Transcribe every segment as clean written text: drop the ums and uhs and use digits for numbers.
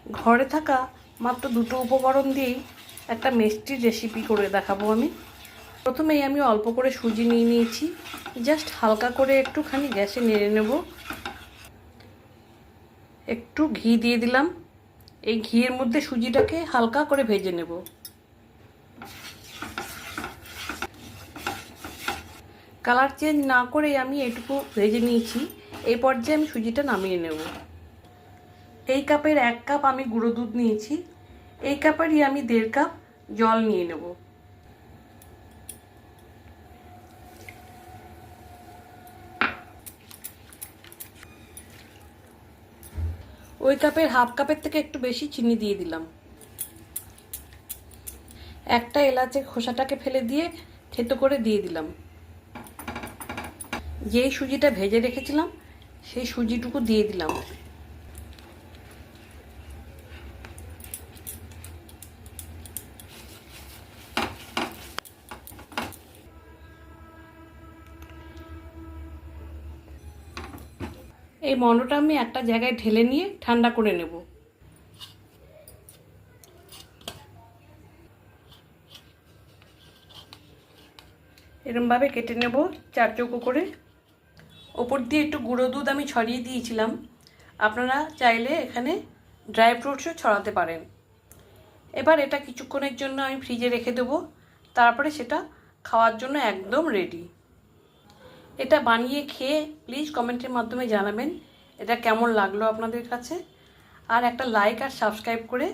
ঘরে থাকা মাত্র দুটো উপকরণ দিয়েই একটা মিষ্টির রেসিপি করে দেখাবো আমি। প্রথমেই আমি অল্প করে সুজি নিয়ে নিয়েছি, জাস্ট হালকা করে একটুখানি গ্যাসে নেড়ে নেব। একটু ঘি দিয়ে দিলাম, এই ঘিয়ের মধ্যে সুজিটাকে হালকা করে ভেজে নেব। কালার চেঞ্জ না করেই আমি এটুকু ভেজে নিয়েছি। এই পর্যায়ে আমি সুজিটা নামিয়ে নেব। এই কাপের 1 কাপ আমি গুঁড়ো দুধ নিয়েছি, এই কাপেরই আমি 1.5 কাপ জল নিয়ে নেব। ওই কাপের হাফ কাপের থেকে একটু বেশি চিনি দিয়ে দিলাম। একটা এলাচের খোসাটাকে ফেলে দিয়ে থেতো করে দিয়ে দিলাম। যেই সুজিটা ভেজে রেখেছিলাম সেই সুজিটুকু দিয়ে দিলাম। এই মণ্ডটা আমি একটা জায়গায় ঢেলে নিয়ে ঠান্ডা করে নেব। এরমভাবে কেটে নেব 4 চৌকো করে। ওপর দিয়ে একটু গুঁড়ো দুধ আমি ছড়িয়ে দিয়েছিলাম, আপনারা চাইলে এখানে ড্রাই ফ্রুটসও ছড়াতে পারেন। এবার এটা কিছুক্ষণের জন্য আমি ফ্রিজে রেখে দেবো, তারপরে সেটা খাওয়ার জন্য একদম রেডি। এটা বানিয়ে খেয়ে প্লিজ কমেন্টের মাধ্যমে জানাবেন এটা কেমন লাগলো আপনাদের কাছে। আর একটা লাইক আর সাবস্ক্রাইব করে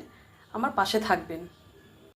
আমার পাশে থাকবেন।